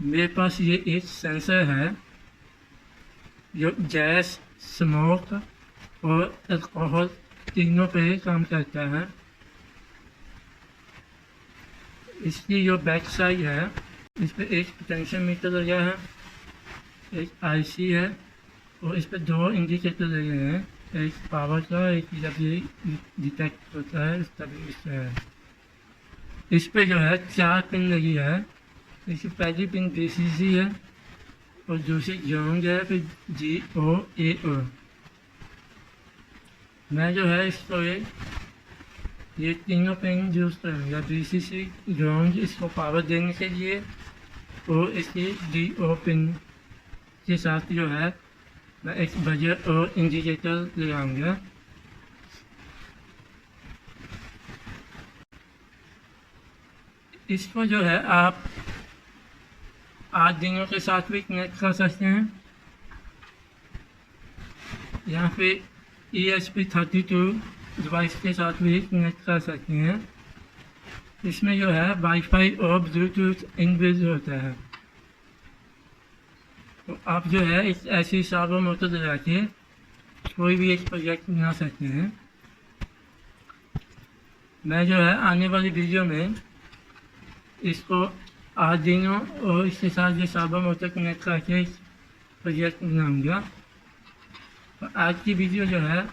मेरे पास ये एक सेंसर है जो गैस, स्मोक और अल्कोहल तीनों पे ही काम करता है। इसकी जो बैक साइड है इस पर एक पोटेंशियोमीटर लगा है, एक आईसी है और इस पर दो इंडिकेटर लगे हैं, एक पावर का, एक जब ये डिटेक्ट होता है तभी इससे है। इस पे जो है 4 पिन लगी है। इसकी पहली पिन VCC है और दूसरी ग्राउंड है, फिर GOAO। मैं जो है इसको ये तीनों पिन यूज़ करूँगा, VCC, ग्राउंड इसको पावर देने के लिए और इसकी DO पिन के साथ जो है मैं एक बजर और इंडिकेटर लगाऊंगा। इसको जो है आप 8 दिनों के साथ भी कनेक्ट कर सकते हैं या फिर ESP32 डिवाइस के साथ भी कनेक्ट कर सकते हैं। इसमें जो है वाईफाई और ब्लूटूथ इनबिल्ट होता है। तो आप जो है इस ऐसी सार्वो मोटर लगा के कोई भी एक प्रोजेक्ट बना सकते हैं। मैं जो है आने वाली वीडियो में इसको आर्डिनो और इसके साथ जो सार्वो मोटर कनेक्ट करके इस प्रोजेक्ट बनाऊंगा। तो आज की वीडियो जो है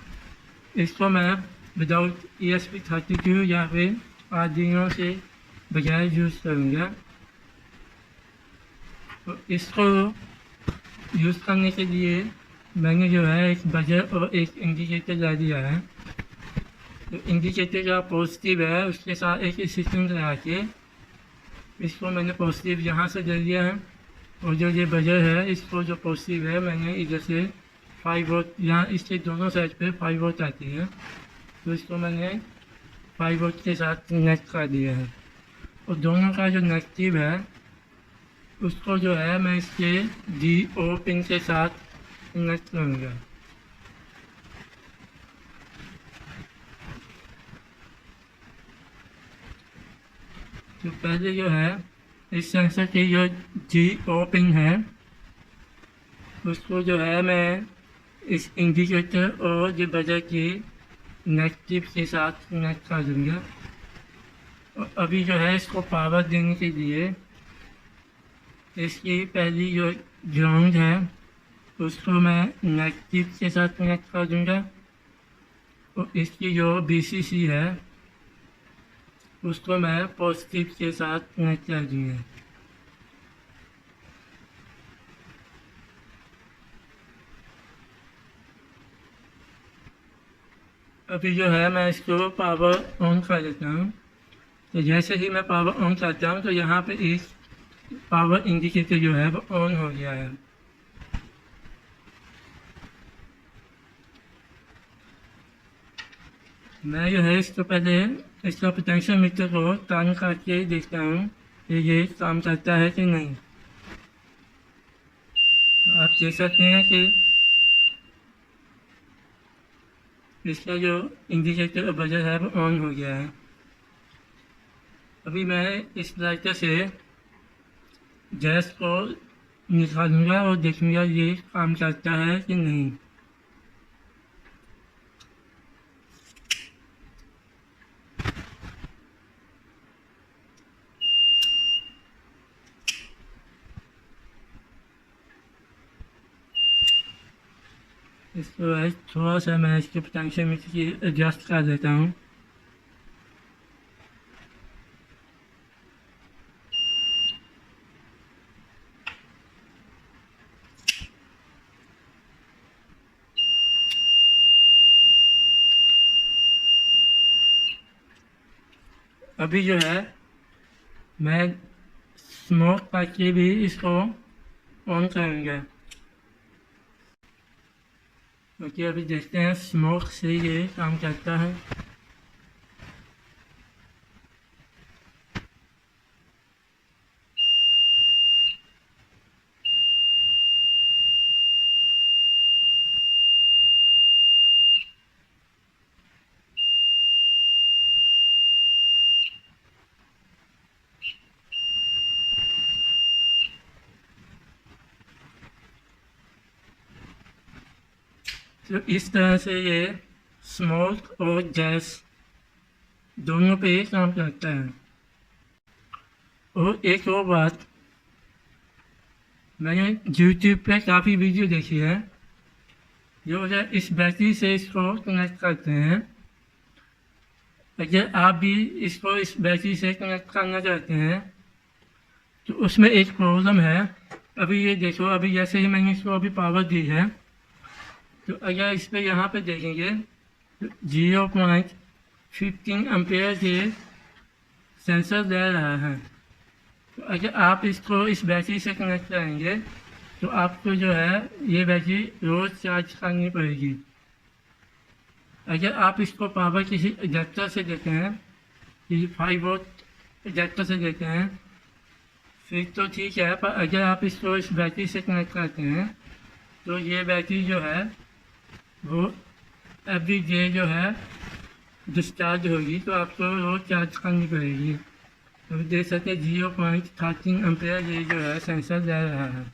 इसको मैं विदाउट ESP32 या फिर आर्डिनो से बगैर यूज़ करूँगा। तो इसको यूज़ करने के लिए मैंने जो है एक बजर और एक इंडिकेटर ला दिया है। तो इंडिकेटर का पॉजिटिव है उसके साथ एक सिस्टम लगा के इसको मैंने पॉजिटिव यहाँ से दे दिया है और जो ये बजर है इसको जो पॉजिटिव है मैंने इधर से 5 वोल्ट, यहाँ इसके दोनों साइड पे 5 वोल्ट आती है तो इसको मैंने 5 वोल्ट के साथ कनेक्ट कर दिया है। और दोनों का जो नेगेटिव है उसको जो है मैं इसके DO पिन के साथ कनेक्ट करूँगा। तो पहले जो है इस सेंसर की जो GO पिन है उसको जो है मैं इस इंडिकेटर और जो बजर की नेगेटिव के साथ कनेक्ट कर दूँगा। और अभी जो है इसको पावर देने के लिए इसकी पहली जो ग्राउंड है उसको मैं नेगेटिव के साथ कनेक्ट कर दूँगा और इसकी जो VCC है उसको मैं पॉजिटिव के साथ कनेक्ट कर दूँगा। अभी जो है मैं इसको पावर ऑन कर देता हूँ। तो जैसे ही मैं पावर ऑन करता हूँ तो यहाँ पे इस पावर इंडिकेटर जो है वो ऑन हो गया है। मैं जो है इसको पहले इसका पोटेंशियोमीटर को टर्न करके देखता हूँ कि ये काम करता है कि नहीं। आप देख सकते हैं कि इसका जो इंडिकेटर बजर है वो ऑन हो गया है। अभी मैं इस लाइटर से गैस को निकालूंगा और देखूंगा ये काम करता है कि नहीं। इसको थोड़ा सा मैं इसके पोटेंशियोमीटर की एडजस्ट कर देता हूँ। अभी जो है मैं स्मोक करके भी इसको ऑन करूँगा क्योंकि अभी देखते हैं स्मोक से ये काम करता है। तो इस तरह से ये स्मोक और गैस दोनों पे ही काम करता है। और एक और बात, मैंने यूट्यूब पे काफ़ी वीडियो देखी है जो अगर इस बैटरी से इसको कनेक्ट करते हैं, अगर आप भी इसको इस बैटरी से कनेक्ट करना चाहते हैं तो उसमें एक प्रॉब्लम है। अभी ये देखो, अभी जैसे ही मैंने इसको अभी पावर दी है तो अगर इस पर यहाँ पे देखेंगे तो 0.15 एम्पेयर के सेंसर दे रहा है। तो अगर आप इसको इस बैटरी से कनेक्ट करेंगे तो आपको जो है ये बैटरी रोज़ चार्ज करनी पड़ेगी। अगर आप इसको पावर किसी एडेप्टर से देते हैं, किसी 5 वोल्ट एडेप्टर से देते हैं फिर तो ठीक है, पर अगर आप इसको इस बैटरी से कनेक्ट करते हैं तो ये बैटरी जो है वो एवरी डे जो है डिस्चार्ज होगी, तो आपको रोज़ चार्ज करनी पड़ेगी। तो देख सकते हैं 0.13 एम्पेयर ये जो है सेंसर दे रहा है।